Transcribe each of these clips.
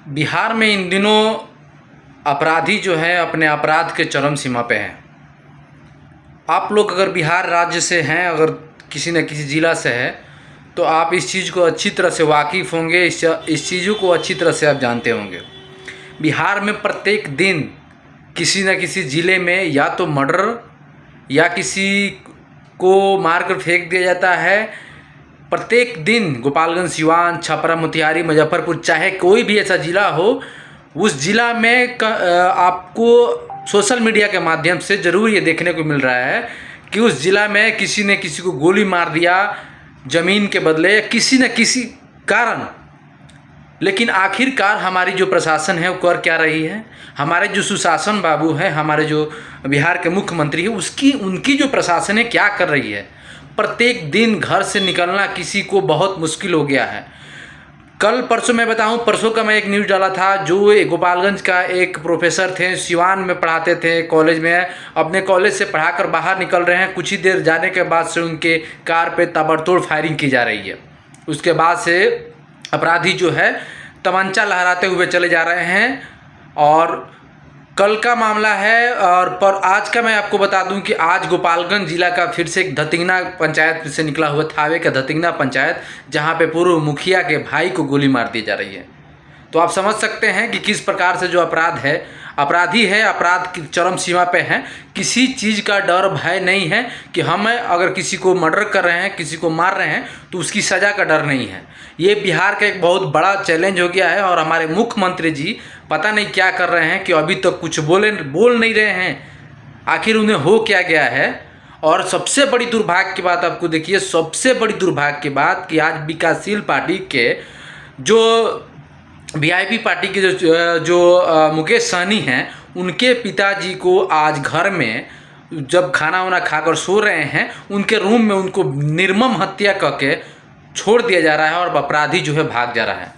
बिहार में इन दिनों अपराधी जो है अपने अपराध के चरम सीमा पे हैं। आप लोग अगर बिहार राज्य से हैं, अगर किसी न किसी ज़िला से है, तो आप इस चीज़ को अच्छी तरह से वाकिफ़ होंगे, इस चीज़ों को अच्छी तरह से आप जानते होंगे। बिहार में प्रत्येक दिन किसी न किसी ज़िले में या तो मर्डर या किसी को मारकर फेंक दिया जाता है। प्रत्येक दिन गोपालगंज, सिवान, छपरा, मोतिहारी, मुजफ्फरपुर, चाहे कोई भी ऐसा ज़िला हो, उस ज़िला में आपको सोशल मीडिया के माध्यम से ज़रूर ये देखने को मिल रहा है कि उस ज़िला में किसी ने किसी को गोली मार दिया ज़मीन के बदले, किसी न किसी कारण। लेकिन आखिरकार हमारी जो प्रशासन है वो कर क्या रही है? हमारे जो सुशासन बाबू हैं, हमारे जो बिहार के मुख्यमंत्री हैं, उनकी जो प्रशासन है क्या कर रही है? प्रत्येक दिन घर से निकलना किसी को बहुत मुश्किल हो गया है। कल परसों मैं बताऊं, परसों का मैं एक न्यूज़ डाला था, जो गोपालगंज का एक प्रोफेसर थे, सिवान में पढ़ाते थे कॉलेज में, अपने कॉलेज से पढ़ाकर बाहर निकल रहे हैं। कुछ ही देर जाने के बाद से उनके कार पे ताबड़तोड़ फायरिंग की जा रही है। उसके बाद से अपराधी जो है तमंचा लहराते हुए चले जा रहे हैं। और कल का मामला है। और पर आज का मैं आपको बता दूं कि आज गोपालगंज जिला का फिर से एक धतिंगना पंचायत से निकला हुआ थावे का धतिंगना पंचायत, जहां पे पूर्व मुखिया के भाई को गोली मार दी जा रही है। तो आप समझ सकते हैं कि किस प्रकार से जो अपराधी है अपराध की चरम सीमा पे हैं। किसी चीज़ का डर भय नहीं है कि हम अगर किसी को मर्डर कर रहे हैं, किसी को मार रहे हैं, तो उसकी सज़ा का डर नहीं है। ये बिहार का एक बहुत बड़ा चैलेंज हो गया है। और हमारे मुख्यमंत्री जी पता नहीं क्या कर रहे हैं कि अभी तक कुछ बोल नहीं रहे हैं। आखिर उन्हें हो क्या गया है? और सबसे बड़ी दुर्भाग्य की बात आपको देखिए, सबसे बड़ी दुर्भाग्य की बात कि आज विकासशील पार्टी के जो वीआईपी पार्टी के जो मुकेश सहनी हैं, उनके पिताजी को आज घर में जब खाना वाना खाकर सो रहे हैं, उनके रूम में उनको निर्मम हत्या करके छोड़ दिया जा रहा है और अपराधी जो है भाग जा रहा है।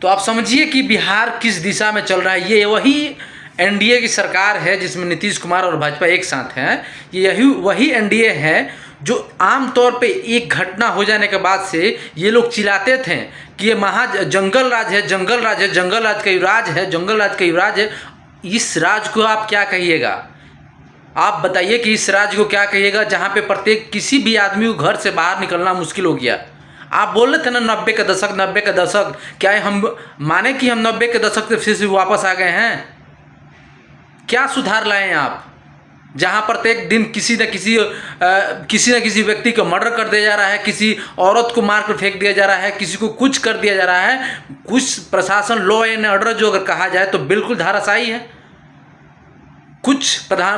तो आप समझिए कि बिहार किस दिशा में चल रहा है। ये वही एनडीए की सरकार है जिसमें नीतीश कुमार और भाजपा एक साथ हैं। ये वही एनडीए है जो आमतौर पे एक घटना हो जाने के बाद से ये लोग चिल्लाते थे कि ये जंगल राज है, जंगल राज है, जंगल राज का युवराज है, जंगल राज का युवराज है। इस राज को आप क्या कहिएगा? आप बताइए कि इस राज को क्या कहिएगा जहाँ पे प्रत्येक किसी भी आदमी को घर से बाहर निकलना मुश्किल हो गया। आप बोल रहे थे ना 90 का दशक, क्या हम माने कि हम 90 के दशक से फिर से वापस आ गए हैं? क्या सुधार लाए आप? जहाँ प्रत्येक दिन किसी न किसी व्यक्ति को मर्डर कर दिया जा रहा है, किसी औरत को मार कर फेंक दिया जा रहा है, किसी को कुछ कर दिया जा रहा है। कुछ प्रशासन, लॉ एंड ऑर्डर जो अगर कहा जाए तो बिल्कुल धाराशायी है।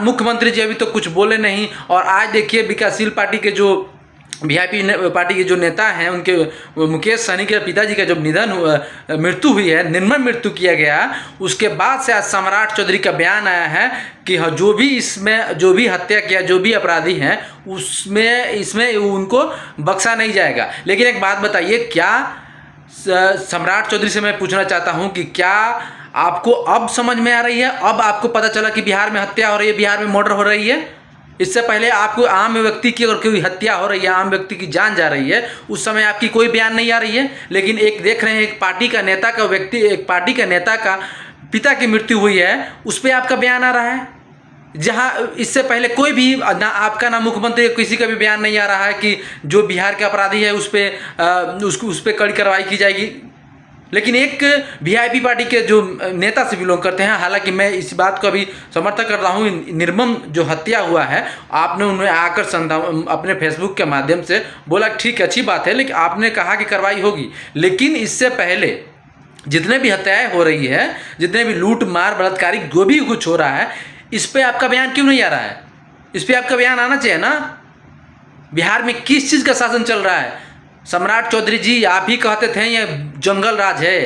मुख्यमंत्री जी अभी तो कुछ बोले नहीं। और आज देखिए विकासशील पार्टी के जो वीआईपी पार्टी के जो नेता हैं, उनके मुकेश सहनी के पिताजी का जब मृत्यु हुई है, निर्मम मृत्यु किया गया, उसके बाद से आज सम्राट चौधरी का बयान आया है कि जो भी हत्या किया, जो भी अपराधी हैं, इसमें उनको बख्शा नहीं जाएगा। लेकिन एक बात बताइए, क्या सम्राट चौधरी से मैं पूछना चाहता हूं कि क्या आपको अब समझ में आ रही है? अब आपको पता चला कि बिहार में हत्या हो रही है, बिहार में मर्डर हो रही है? इससे पहले आपको आम व्यक्ति की अगर कोई हत्या हो रही है, आम व्यक्ति की जान जा रही है, उस समय आपकी कोई बयान नहीं आ रही है। लेकिन एक देख रहे हैं, एक पार्टी का नेता का पिता की मृत्यु हुई है, उस पर आपका बयान आ रहा है। जहां इससे पहले कोई भी ना आपका, ना मुख्यमंत्री, किसी का भी बयान नहीं आ रहा है कि जो बिहार के अपराधी है उस पर कड़ी कार्रवाई की जाएगी। लेकिन एक वीआईपी पार्टी के जो नेता से बिलोंग करते हैं, हालांकि मैं इस बात को अभी समर्थन कर रहा हूँ, निर्मम जो हत्या हुआ है, आपने उन्हें आकर अपने फेसबुक के माध्यम से बोला, ठीक अच्छी बात है, लेकिन आपने कहा कि कार्रवाई होगी। लेकिन इससे पहले जितने भी हत्याएं हो रही है, जितने भी लूट मार बलात्कारी जो भी कुछ हो रहा है, इस पर आपका बयान क्यों नहीं आ रहा है? इस पर आपका बयान आना चाहिए ना। बिहार में किस चीज़ का शासन चल रहा है? सम्राट चौधरी जी, आप ही कहते थे ये जंगल राज है।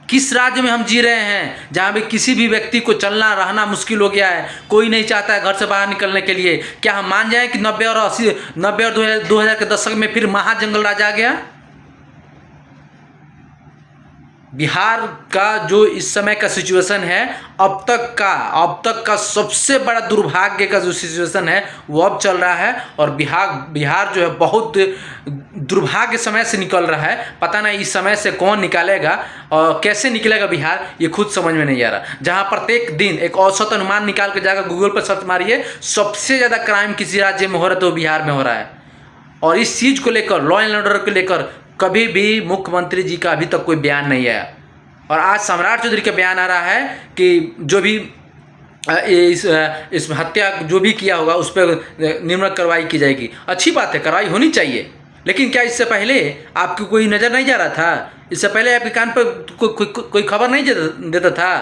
किस राज्य में हम जी रहे हैं जहाँ भी किसी भी व्यक्ति को चलना रहना मुश्किल हो गया है? कोई नहीं चाहता है घर से बाहर निकलने के लिए। क्या हम मान जाएं कि 90 और 2000 के दशक में फिर महाजंगल राज आ गया? बिहार का जो इस समय का सिचुएशन है, अब तक का सबसे बड़ा दुर्भाग्य का जो सिचुएशन है वो अब चल रहा है। और बिहार जो है बहुत दुर्भाग्य समय से निकल रहा है। पता नहीं इस समय से कौन निकालेगा और कैसे निकलेगा बिहार, ये खुद समझ में नहीं आ रहा। जहां प्रत्येक दिन एक औसत अनुमान निकाल के जाकर गूगल पर सर्च मारिए, सबसे ज़्यादा क्राइम किसी राज्य में हो रहा है तो बिहार में हो रहा है। और इस चीज़ को लेकर, लॉ एंड ऑर्डर को लेकर कभी भी मुख्यमंत्री जी का अभी तक कोई बयान नहीं आया। और आज सम्राट चौधरी का बयान आ रहा है कि जो भी इस हत्या जो भी किया होगा उस पर निम्न कार्रवाई की जाएगी। अच्छी बात है, कार्रवाई होनी चाहिए, लेकिन क्या इससे पहले आपको कोई नज़र नहीं जा रहा था? इससे पहले आपके कान पर कोई खबर नहीं देता था?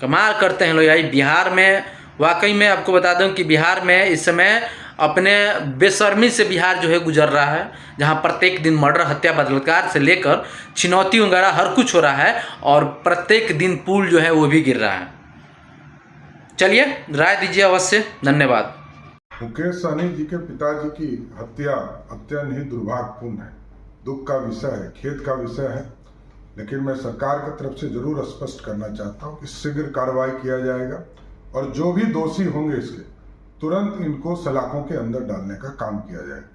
कमाल करते हैं लोग यार। बिहार में वाकई में आपको बता दूं कि बिहार में इस समय अपने बेशर्मी से बिहार जो है गुजर रहा है, जहां प्रत्येक दिन मर्डर, हत्या, बलात्कार से लेकर छिनौती वगैरह हर कुछ हो रहा है और प्रत्येक दिन पुल जो है वो भी गिर रहा है। चलिए राय दीजिए अवश्य। धन्यवाद। मुकेश सहनी जी के पिताजी की हत्या अत्यंत ही दुर्भाग्यपूर्ण है, दुख का विषय है, खेद का विषय है। लेकिन मैं सरकार की तरफ से जरूर स्पष्ट करना चाहता हूं कि शीघ्र कार्रवाई किया जाएगा और जो भी दोषी होंगे इसके तुरंत इनको सलाखों के अंदर डालने का काम किया जाएगा।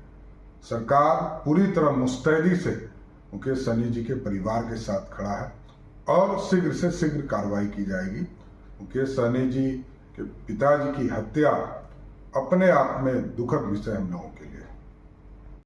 सरकार पूरी तरह मुस्तैदी से मुकेश सहनी जी के परिवार के साथ खड़ा है और शीघ्र से शीघ्र कार्रवाई की जाएगी। मुकेश सहनी जी के पिताजी की हत्या अपने आप में दुखद विषय हम लोगों के लिए।